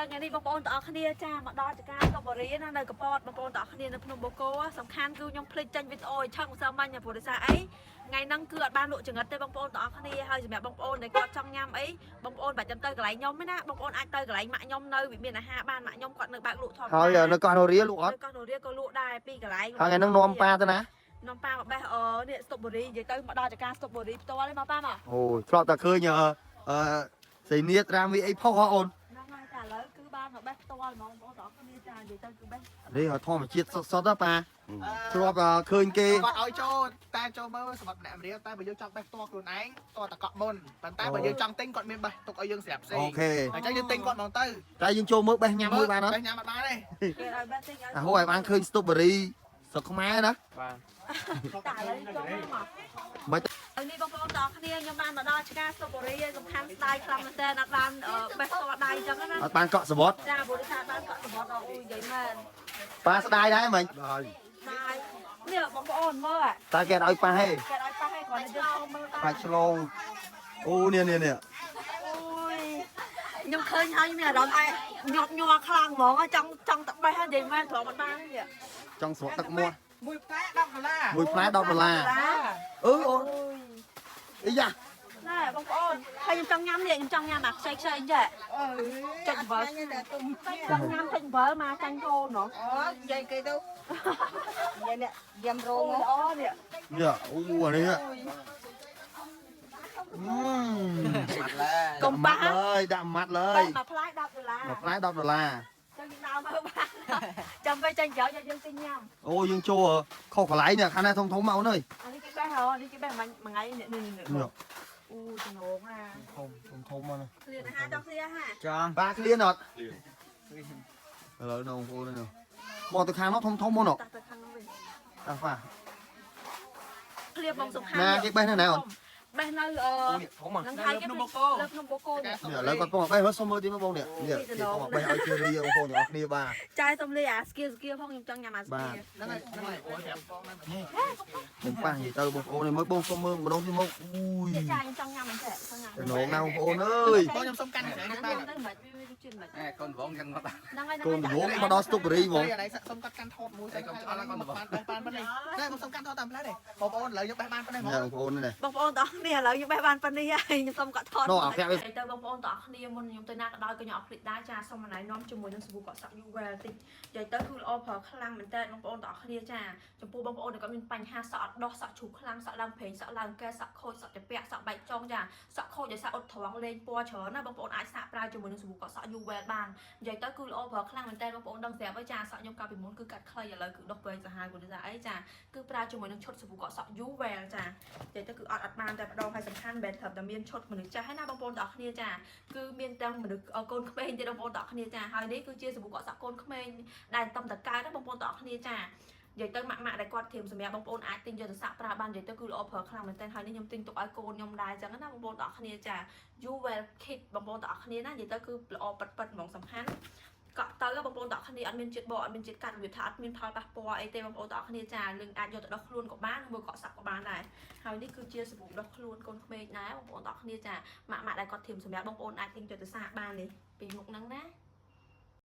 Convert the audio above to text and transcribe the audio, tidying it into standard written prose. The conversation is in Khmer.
tới ngày đi bông bồn tỏ khnia cha mà đo cho cá có bò rí nó nơi cái bọt bông bồn tỏ khnia nó phun bồ cô sắm khăn cứ nhung plei chân vịt ôi chân sao mà nhà phụ được ấy ngày năng cưa ban lộ chừng ngất tới bông bồn tỏ khnia hơi mẹ bông bồn này có trong nhâm ấy bông bồn phải chấm tới cái lấy nhom mới nè bông bồn ai tới cái lấy mạng nhom nơi bị miền là ha ban mạng nhom còn nơi bạn lụa thọt thôi giờ nó con đồ ría luôn á con đồ ria có lụa đài pi cái lấy thôi ngày nó nom pa thôi nè nom pa mà bé nè strawberry vậy tới mà đo cho cá strawberry to lên mà pa mà ôi cho ta khơi nhờ xì niết ra mi ấy phô ôn trả lời cứ ban mà bé to mà bông tỏ khnia cha vậy tới cứ bé đi hỏi thò mà chiết sót đó pa cho khơi kia còn ơi cho ta cho mới sập đệm riêng ta bây giờ trong bé toខ្លួនឯងtoតកក់មុនប៉ុន្តែបើយើងចង់ទិញគាត់មានបេះទុកឲ្យយើងស្រាប់ផ្សេង អូខេ អញ្ចឹងយើងទិញគាត់មកទៅ តែយើងចូលមើលបេះញ៉ាំមួយបានអត់ បេះញ៉ាំអត់បានទេ គេឲ្យbéទិញឲ្យ ហូរឲ្យបានឃើញ strawberry ស្រុកខ្មែរណា trả lời cho mà មិន នេះបងប្អូនទាំងគ្នាខ្ញុំបានមកដល់ឆ្កាស្ទូបូរីសំខាន់ស្ដាយខ្លាំងមែនតើអត់បានបេះតដៃអញ្ចឹងណា អត់បានកក់សវត្ត ចាបុរិសាបានកក់សម្បត្តិអូយនិយាយមែន ប៉ាស្ដាយដែរមិញ ស្ដាយនេះបងប្អូនមើល តើគេអត់ឲ្យប៉ាហេ គេឲ្យប៉ះឲ្យគាត់យើងចូលមើល បាច់ឆ្លងអូនេះនេះនេះ អូយខ្ញុំឃើញហើយមានអារម្មណ៍ញាប់ញ័រខ្លាំងហ្មងចង់តែបេះនិយាយមែនព្រមមិនបានទេ ចង់ស្រក់ទឹកមាត់ មួយផ្លែ$10 មួយផ្លែ$10អូអូអីយ៉ា ណែបងប្អូនហើយខ្ញុំចង់ញ៉ាំនេះខ្ញុំចង់ញ៉ាំអាខ្ចីខ្ចីចេះចាច់អំបិលចង់ញ៉ាំចាច់អំបិលមកចាញ់កូនហ៎ និយាយគេទៅនិយាយនេះយ៉ាំរ អូ ង ល្អនេះ នេះអូអានេះ កុំប៉ះ លើយដាក់ម៉ាត់លើយ មួយផ្លែ$10 មួយផ្លែ$10 ចឹងយើងដើរមើលបានចាំពេលចាញ់ក្រោយយើងទិញញ៉ាំ អូយើងចូលខុសកន្លែងនេះខាងនេះធំមកអើយ អានេះគេបេះហ៎នេះគេបេះមួយថ្ងៃនេះអូចំណងណា ធំមកនេះ ឃ្លានអាហារដល់ឃ្លាហា ចាប៉ាឃ្លានអត់ឥឡូវនងបងនេះមកទៅខាងនោះធំមកនោះ តាទៅខាងនោះវិញ អើប៉ា ឃ្លាបងសំខាន់ ណាគេបេះនៅណាអូន បេះនៅនឹងថៃគេលើភ្នំបូកូនេះ នេះឥឡូវគាត់ពងបេះសុំមើលទីមកបងនេះនេះគេពងបេះឲ្យជារីបងប្អូនទាំងអស់គ្នាបាទ ចាយសុំលេអាស្គីផងខ្ញុំចង់ញ៉ាំអាស្គី ហ្នឹងហើយហ្នឹងហើយអូប្រាប់បងហ្នឹង ខ្ញុំប៉ះនិយាយទៅបងប្អូនមើលបងសុំមើលម្ដងទីមកអូយ ចាយខ្ញុំចង់ញ៉ាំអញ្ចឹងចង់ញ៉ាំ ចំណងណាបងប្អូនអើយ បងខ្ញុំសុំកាន់តែបាន ទៅមិនវាជឿមិន កូនវងចឹងមកតា ហ្នឹងហើយក ូនវងមកដល់ស្ទុបរីហ្មង អានេះសុំកាត់កាន់ថតមួយសុំកាន់អត់គាត់បានប៉ុណ្ណេះតែខ្ញុំសុំកាន់ថតតាមផ្លែទេបងប្អូនឥឡូវយើងបេះបានប៉ុណ្ណេះហ្មង នេះបងប្អូននេះ បងប្អូនទាំងគ្នាឥឡូវយើងបេះបានប៉ុណ្នេះហើយខ្ញុំសុំកាត់ថត នោះអាប្រាប់ ទៅបងប្អូនទាំងគ្នាមុនខ្ញុំទៅណាក៏ដោយក៏ខ្ញុំអត់ភ្លេចដែរចាសុំណៃនាំជាមួយនឹងសាប៊ូកក់សក់ UWell តិចនិយាយទៅគឺល្អប្រើខ្លាំងមែនតើបងប្អូនទាំងគ្នាចាចំពោះបងប្អូនដែលគាត់មានបញ្ហាសក់អត់ដោះសក់ជ្រុះខ្លាំងសក់ឡើងប្រេងសក់ឡើងកែសក់ខូចសក់ត្រពាក់សក់បែកចុងចាសក់ខូចដោយសារអត់ត្រង់លេងពណ៌ច្រើនណាបងប្អូនអាចសាកប្រើជាមួយនឹងសាប៊ូកក់សក់ UWell បាននិយាយទៅគឺល្អប្រើខ្លាំងមែនតើបងប្អូនដឹងស្រាប់ហើយចាសក់ខ្ញុំកាលពីមុនគឺកាត់ខ្លីឥឡូវគឺដុសវែងសាហាវគាត់ថាអីចាគឺប្រើជាមួយនឹងឈុតសាប៊ូកក់សក់ UWell ចានិយាយទៅគឺអត់បានតែម្ដងហើយសំខាន់បែបថាតែមានឈុតមនុស្សចាស់ហើយណាបងប្អូនទាំងគ្នាចាគឺមានទាំងមនុស្សកូនក្មេងទៀតបងប្អូនទាំងគ្នាចាហើយនេះគឺជាសាប៊ូកក់សក់កូនក្មេងដែលតំតកើតណាបងប្អូនទាំងគ្នាចានិយាយទៅម៉ាក់ដែលគាត់ធៀមសម្រាប់បងប្អូនអាចទិញយកទៅសាក់ប្រើបាននិយាយទៅគឺល្អប្រើខ្លាំងមែនទែនហើយនេះខ្ញុំទិញទុកឲ្យកូនខ្ញុំដែរអញ្ចឹងណាបងប្អូនទាំងគ្នាចា UWell Kit បងប្អូនទាំងគ្នាណានិយាយទៅគឺល្អប៉ិតហ្មងសំខាន់កក់ទៅបងប្អូនទាំងគ្នាអត់មានជាតិបកអត់មានជាតិកាត់របៀបថាអត់មានផលប៉ះពាល់អីទេបងប្អូនទាំងគ្នាចាលឹងអាចយកទៅដោះខ្លួនក៏បានមើលកក់សាក់ក៏បានដែរហើយនេះគឺជាសាប៊ូដោះខ្លួនកូនក្មេងដែរបងប្អូនទាំងគ្នាចាម៉ាក់ដែលគាត់ធៀមសម្រាប់បងប្អូនអាចទិញយកទៅសាកបាននេះពីមុខហ្នឹងណា